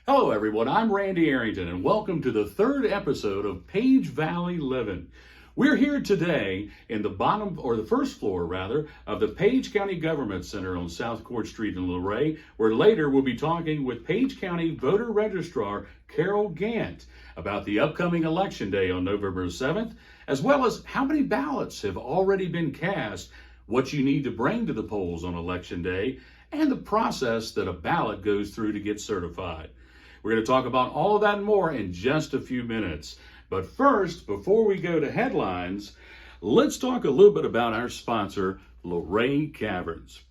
Hello everyone, I'm Randy Arrington and welcome to the third episode of Page Valley Livin'. We're here today in the first floor rather, of the Page County Government Center on South Court Street in Luray, where later we'll be talking with Page County Voter Registrar Carol Gaunt about the upcoming election day on November 7th, as well as how many ballots have already been cast, what you need to bring to the polls on election day, and the process that a ballot goes through to get certified. We're going to talk about all of that and more in just a few minutes. But first, before we go to headlines, let's talk a little bit about our sponsor, Luray Caverns.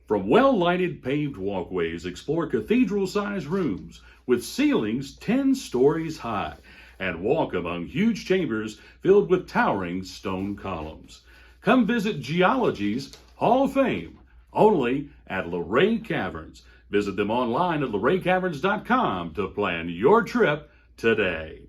From well-lighted paved walkways, explore cathedral-sized rooms with ceilings 10 stories high and walk among huge chambers filled with towering stone columns. Come visit Geology's Hall of Fame, only at Luray Caverns. Visit them online at luraycaverns.com to plan your trip today.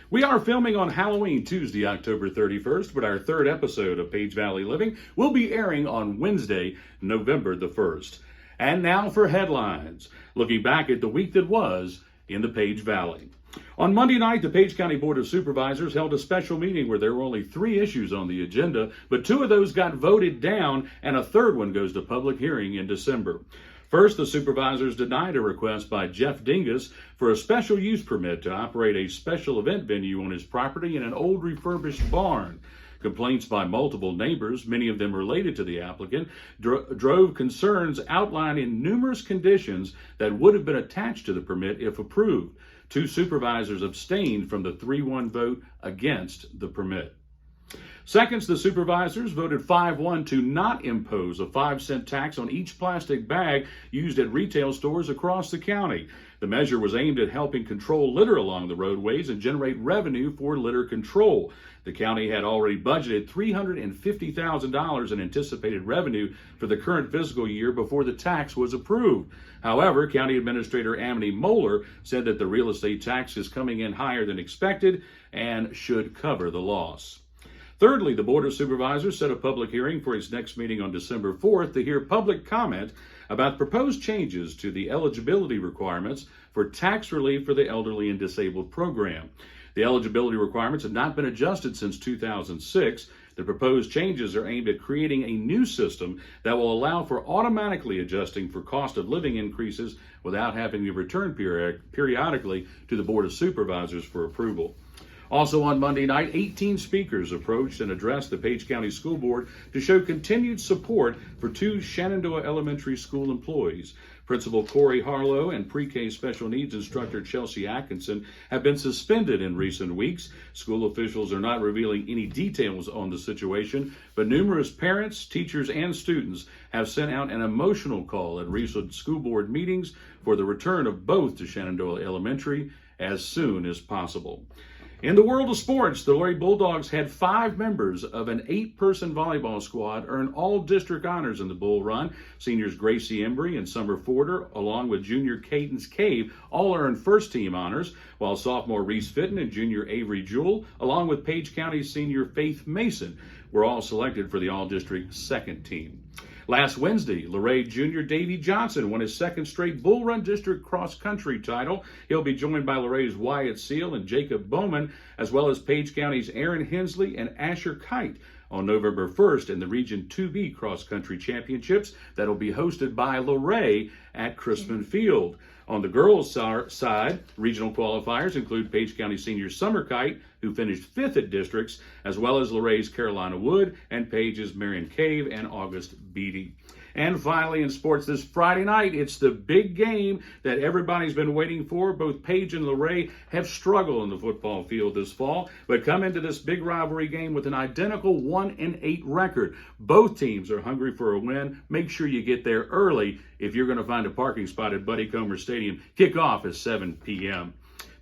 We are filming on Halloween, Tuesday, October 31st, but our third episode of Page Valley Living will be airing on Wednesday, November the 1st. And now for headlines, looking back at the week that was in the Page Valley. On Monday night, the Page County Board of Supervisors held a special meeting where there were only 3 issues on the agenda, but 2 of those got voted down and a third one goes to public hearing in December. First, the supervisors denied a request by Jeff Dingus for a special use permit to operate a special event venue on his property in an old refurbished barn. Complaints by multiple neighbors, many of them related to the applicant, drove concerns outlining numerous conditions that would have been attached to the permit if approved. 2 supervisors abstained from the 3-1 vote against the permit. Second, the supervisors voted 5-1 to not impose a 5-cent tax on each plastic bag used at retail stores across the county. The measure was aimed at helping control litter along the roadways and generate revenue for litter control. The county had already budgeted $350,000 in anticipated revenue for the current fiscal year before the tax was approved. However, County Administrator Amity Moeller said that the real estate tax is coming in higher than expected and should cover the loss. Thirdly, the Board of Supervisors set a public hearing for its next meeting on December 4th to hear public comment about proposed changes to the eligibility requirements for tax relief for the elderly and disabled program. The eligibility requirements have not been adjusted since 2006. The proposed changes are aimed at creating a new system that will allow for automatically adjusting for cost of living increases without having to return periodically to the Board of Supervisors for approval. Also on Monday night, 18 speakers approached and addressed the Page County School Board to show continued support for 2 Shenandoah Elementary School employees. Principal Corey Harlow and pre-K special needs instructor Chelsea Atkinson have been suspended in recent weeks. School officials are not revealing any details on the situation, but numerous parents, teachers, and students have sent out an emotional call at recent school board meetings for the return of both to Shenandoah Elementary as soon as possible. In the world of sports, the Luray Bulldogs had 5 members of an 8-person volleyball squad earn all district honors in the Bull Run. Seniors Gracie Embry and Summer Forder, along with junior Cadence Cave, all earned first-team honors, while sophomore Reese Fitton and junior Avery Jewell, along with Page County senior Faith Mason, were all selected for the all-district second team. Last Wednesday, Luray junior Davy Johnson won his 2nd straight Bull Run District cross-country title. He'll be joined by Luray's Wyatt Seal and Jacob Bowman, as well as Page County's Aaron Hensley and Asher Kite on November 1st in the Region 2B cross-country championships that will be hosted by Luray at Crispin Field. On the girls' side, regional qualifiers include Page County senior Summer Kite, who finished 5th at districts, as well as Luray's Carolina Wood and Page's Marion Cave and August Beatty. And finally, in sports this Friday night, it's the big game that everybody's been waiting for. Both Page and Luray have struggled in the football field this fall, but come into this big rivalry game with an identical 1-8 record. Both teams are hungry for a win. Make sure you get there early if you're going to find a parking spot at Buddy Comer Stadium. Kickoff is 7 p.m.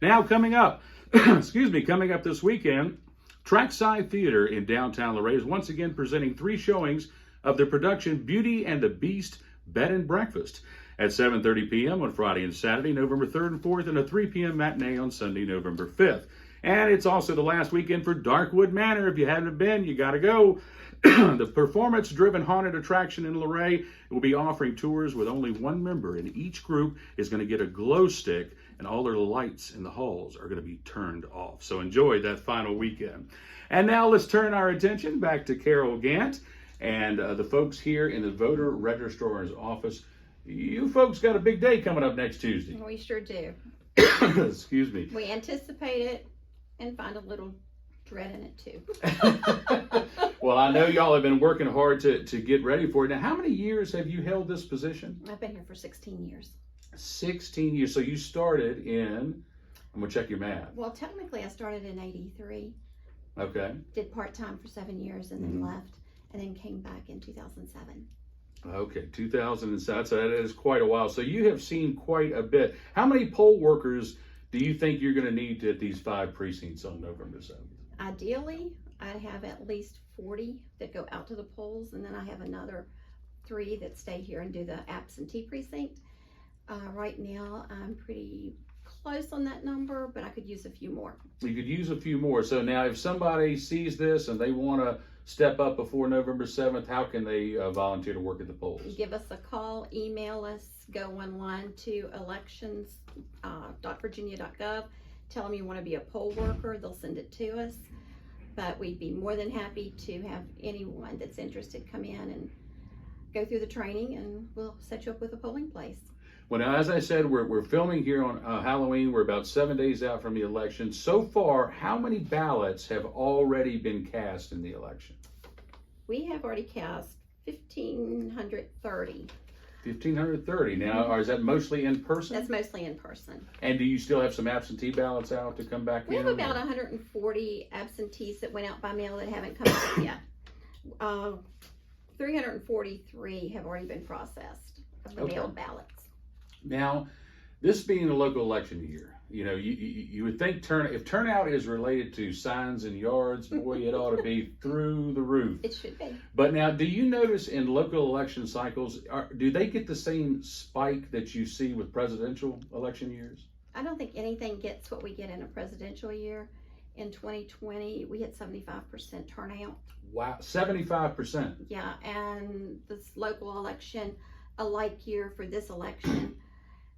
Now coming up, coming up this weekend, Trackside Theater in downtown Luray is once again presenting 3 showings of the production Beauty and the Beast Bed and Breakfast at 7:30 p.m. on Friday and Saturday, November 3rd and 4th, and a 3 p.m. matinee on Sunday, November 5th. And it's also the last weekend for Darkwood Manor. If you haven't been, you got to go. The performance-driven haunted attraction in Luray will be offering tours with only one member, and each group is going to get a glow stick, and all their lights in the halls are going to be turned off. So enjoy that final weekend. And now let's turn our attention back to Carol Gaunt and the folks here in the voter registrar's office. You folks got a big day coming up next Tuesday. We sure do. Excuse me. We anticipate it and find a little dread in it too. Well, I know y'all have been working hard to get ready for it. Now, how many years have you held this position? I've been here for 16 years. 16 years. So you started in, I'm going to check your math. Well, technically I started in 83. Okay. Did part-time for 7 years and then left, and then came back in 2007. Okay, 2007. So that is quite a while. So you have seen quite a bit. How many poll workers do you think you're going to need at these 5 precincts on November 7th? Ideally, I'd have at least 40 that go out to the polls, and then I have another 3 that stay here and do the absentee precinct. Right now, I'm pretty close on that number, but I could use a few more. You could use a few more. So now if somebody sees this and they want to step up before November 7th, how can they volunteer to work at the polls? Give us a call, email us, go online to elections.virginia.gov. Tell them you want to be a poll worker. They'll send it to us. But we'd be more than happy to have anyone that's interested come in and go through the training, and we'll set you up with a polling place. Well, now, as I said, we're filming here on Halloween. We're about 7 days out from the election. So far, how many ballots have already been cast in the election? We have already cast 1,530. 1,530. Now, or is that mostly in person? That's mostly in person. And do you still have some absentee ballots out to come back in? We have about 140 absentees that went out by mail that haven't come back yet. 343 have already been processed of the mailed ballots. Now, this being a local election year, you know, you would think if turnout is related to signs and yards, boy, it ought to be through the roof. It should be. But now, do you notice in local election cycles, do they get the same spike that you see with presidential election years? I don't think anything gets what we get in a presidential year. In 2020, we hit 75% turnout. Wow, 75%. Yeah, and this local election, a like year for this election,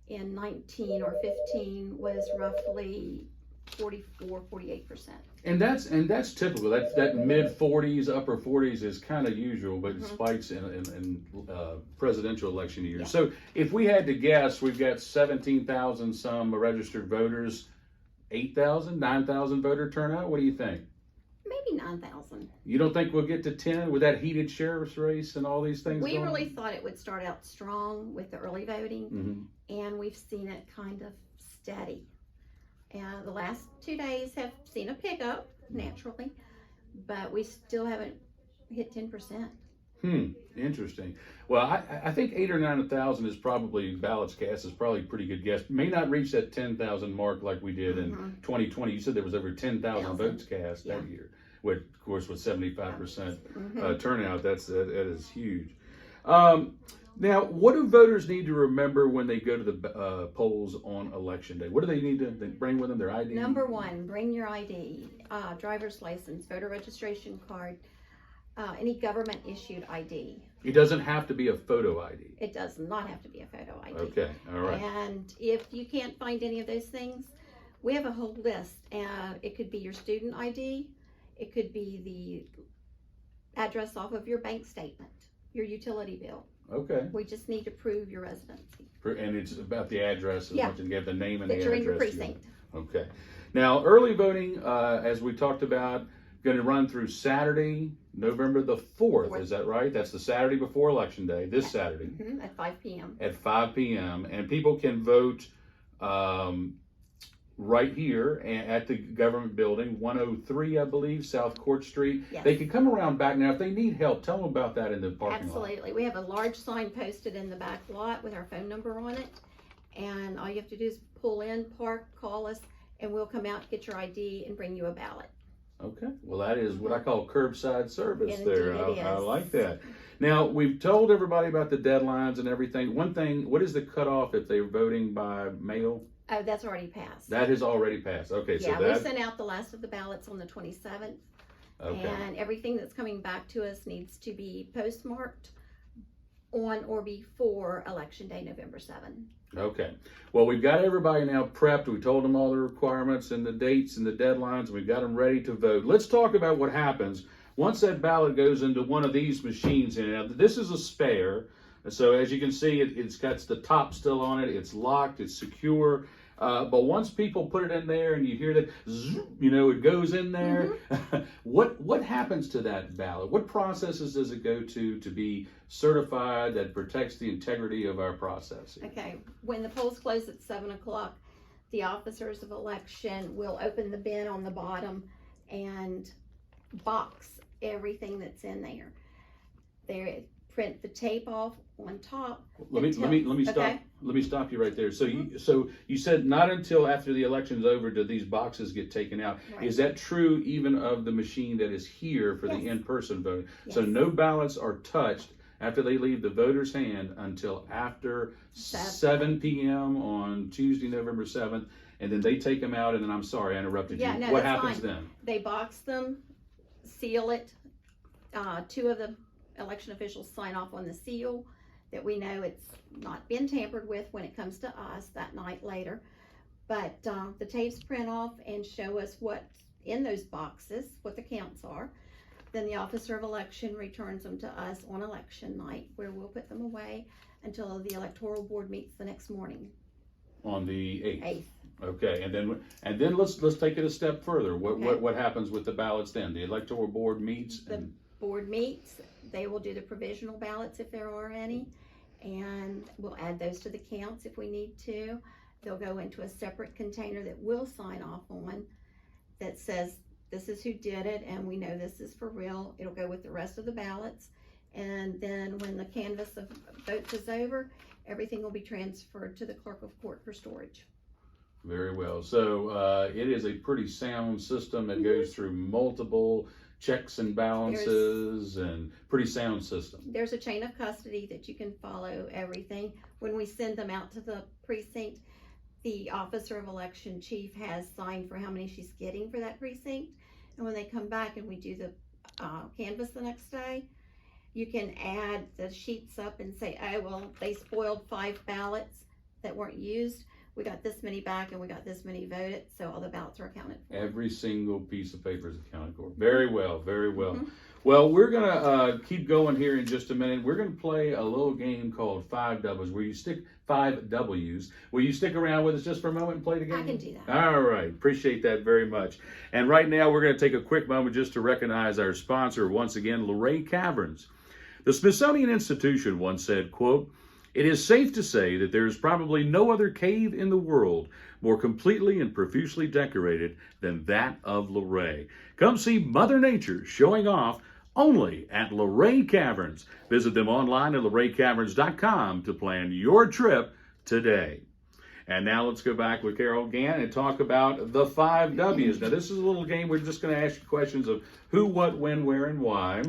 in 19 or 15 was roughly 44-48%. And that's typical. That mid 40s, upper 40s is kind of usual, but it spikes in presidential election years. Yeah. So if we had to guess, we've got 17,000 some registered voters, 8,000, 9,000 voter turnout. What do you think? Maybe 9,000. You don't think we'll get to 10 with that heated sheriff's race and all these things? We really thought it would start out strong with the early voting, and we've seen it kind of steady. And the last 2 days have seen a pickup naturally, but we still haven't hit 10%. Interesting. Well, I think 8,000 or 9,000 is probably ballots cast is probably a pretty good guess. May not reach that 10,000 mark like we did in 2020. You said there was over 10,000 votes cast that year, which of course was 75% turnout. That is huge. Now, what do voters need to remember when they go to the polls on election day? What do they need to bring with them? Their ID? Number 1, bring your ID, driver's license, voter registration card, any government issued ID. It doesn't have to be a photo ID. It does not have to be a photo ID. Okay, all right. And if you can't find any of those things, we have a whole list. It could be your student ID. It could be the address off of your bank statement, your utility bill. Okay. We just need to prove your residency. And it's about the address as much as you have the name and the address. That you're in your precinct. Okay. Now, early voting, as we talked about, going to run through Saturday, November the 4th. Is that right? That's the Saturday before Election Day, this Saturday. At 5 p.m. At 5 p.m. And people can vote right here at the government building, 103, I believe, South Court Street. Yes. They can come around back. Now, if they need help, tell them about that in the parking lot. Absolutely. We have a large sign posted in the back lot with our phone number on it. And all you have to do is pull in, park, call us, and we'll come out, get your ID, and bring you a ballot. Okay. Well, that is what I call curbside service And there. I like that. Now, we've told everybody about the deadlines and everything. One thing, what is the cutoff if they're voting by mail? Oh, that's already passed. That has already passed. Okay, yeah, so that... we sent out the last of the ballots on the 27th, Okay. And everything that's coming back to us needs to be postmarked on or before Election Day, November 7. Okay. Well, we've got everybody now prepped. We told them all the requirements and the dates and the deadlines. We've got them ready to vote. Let's talk about what happens once that ballot goes into one of these machines. Now, this is a spare. So as you can see, it's got the top still on it. It's locked. It's secure. But once people put it in there and you hear that, it goes in there. Mm-hmm. What happens to that ballot? What processes does it go to be certified that protects the integrity of our process? Okay. When the polls close at 7 o'clock, the officers of election will open the bin on the bottom and box everything that's in there. They print the tape off on top. Let me stop. Okay. Let me stop you right there. So you said not until after the election's over do these boxes get taken out. Right. Is that true even of the machine that is here for the in-person voting? Yes. So no ballots are touched after they leave the voter's hand until after 7 p.m. on Tuesday, November 7th, and then they take them out. And then I'm sorry I interrupted you. No, what that's happens fine. then? They box them, seal it. Two of the election officials sign off on the seal that we know it's not been tampered with when it comes to us that night later. But the tapes print off and show us what's in those boxes, what the counts are. Then the officer of election returns them to us on election night, where we'll put them away until the electoral board meets the next morning. On the 8th. 8th. Okay, and then let's take it a step further. Okay. What happens with the ballots then? The electoral board meets. The board meets. They will do the provisional ballots if there are any, and we'll add those to the counts if we need to. They'll go into a separate container that we'll sign off on that says this is who did it and we know this is for real. It'll go with the rest of the ballots, and then when the canvass of votes is over, everything will be transferred to the clerk of court for storage. Very well. So it is a pretty sound system that goes through multiple checks and balances and pretty sound system. There's a chain of custody that you can follow everything. When we send them out to the precinct, the officer of election chief has signed for how many she's getting for that precinct. And when they come back and we do the canvass the next day, you can add the sheets up and say, oh, well, they spoiled 5 ballots that weren't used. We got this many back and we got this many voted, so all the ballots are accounted for. Every single piece of paper is accounted for. Very well, very well. Mm-hmm. Well, we're gonna keep going here in just a minute. We're gonna play a little game called 5 W's, where you stick 5 W's. Will you stick around with us just for a moment and play the game? I can do that. All right, appreciate that very much. And right now, we're gonna take a quick moment just to recognize our sponsor once again, Luray Caverns. The Smithsonian Institution once said, quote, "It is safe to say that there is probably no other cave in the world more completely and profusely decorated than that of Luray. Come see Mother Nature showing off only at Luray Caverns. Visit them online at luraycaverns.com to plan your trip today." And now let's go back with Carol Gaunt and talk about the 5 W's. Now, this is a little game. We're just going to ask you questions of who, what, when, where, and why.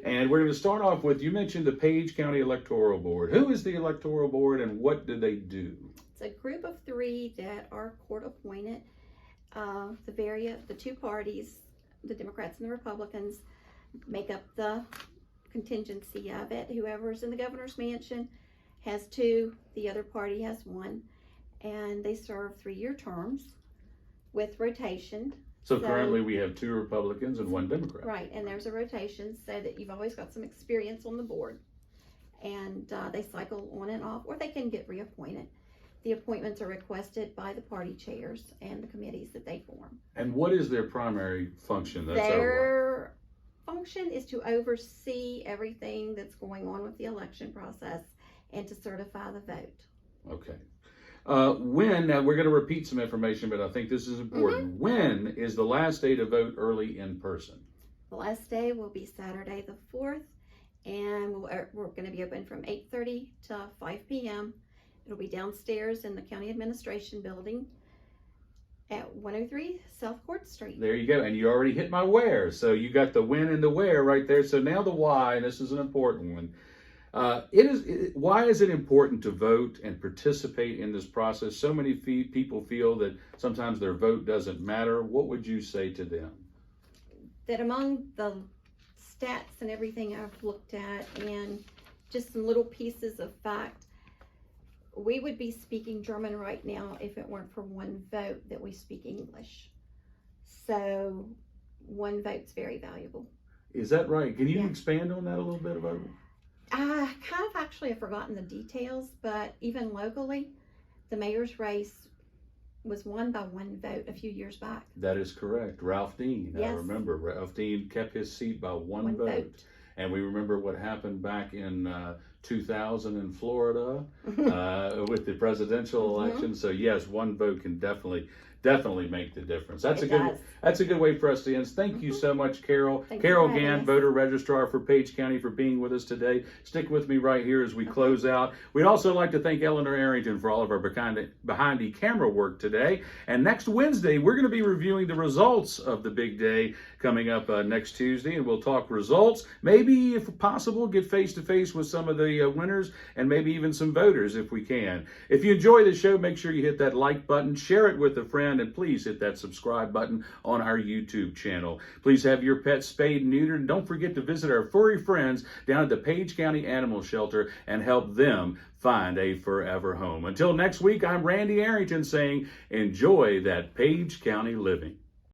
And we're going to start off with, you mentioned the Page County Electoral Board. Who is the Electoral Board and what do they do? It's a group of 3 that are court appointed. The 2 parties, the Democrats and the Republicans, make up the contingency of it. Whoever's in the governor's mansion has 2, the other party has 1. And they serve 3-year terms with rotation. So currently we have 2 Republicans and 1 Democrat. Right, and there's a rotation so that you've always got some experience on the board. And they cycle on and off, or they can get reappointed. The appointments are requested by the party chairs and the committees that they form. And what is their primary function? Their function is to oversee everything that's going on with the election process and to certify the vote. Okay. Now we're going to repeat some information, but I think this is important. When is the last day to vote early in person? The last day will be Saturday the 4th, and we're going to be open from 8:30 to 5 p.m. It'll be downstairs in the County Administration Building at 103 South Court Street. There you go. And you already hit my where. So you got the when and the where right there. So now the why, and this is an important one. Why is it important to vote and participate in this process? So many people feel that sometimes their vote doesn't matter. What would you say to them? that among the stats and everything I've looked at and just some little pieces of fact, we would be speaking German right now if it weren't for one vote that we speak English. So one vote's very valuable. Is that right? Can you Yeah. expand on that a little bit about it? I kind of actually have forgotten the details, but even locally, the mayor's race was won by one vote a few years back. That is correct. Ralph Dean, I Yes. remember. Ralph Dean kept his seat by one One vote. vote. And we remember what happened back in 2000 in Florida with the presidential Mhm. election. So yes, one vote can definitely make the difference. That's It a good does. that's a good way for us to end. Thank you so much, Carol. Thank you Carol for having Gaunt, us. voter registrar for Page County, for being with us today. Stick with me right here as we close out. We'd also like to thank Eleanor Arrington for all of our behind the camera work today. And next Wednesday, we're going to be reviewing the results of the big day coming up next Tuesday, and we'll talk results. Maybe, if possible, get face to face with some of the winners and maybe even some voters if we can. If you enjoy the show, make sure you hit that like button, share it with a friend, and please hit that subscribe button on our YouTube channel. Please have your pet spayed and neutered, and don't forget to visit our furry friends down at the Page County Animal Shelter and help them find a forever home. Until next week, I'm Randy Arrington saying, enjoy that Page County living.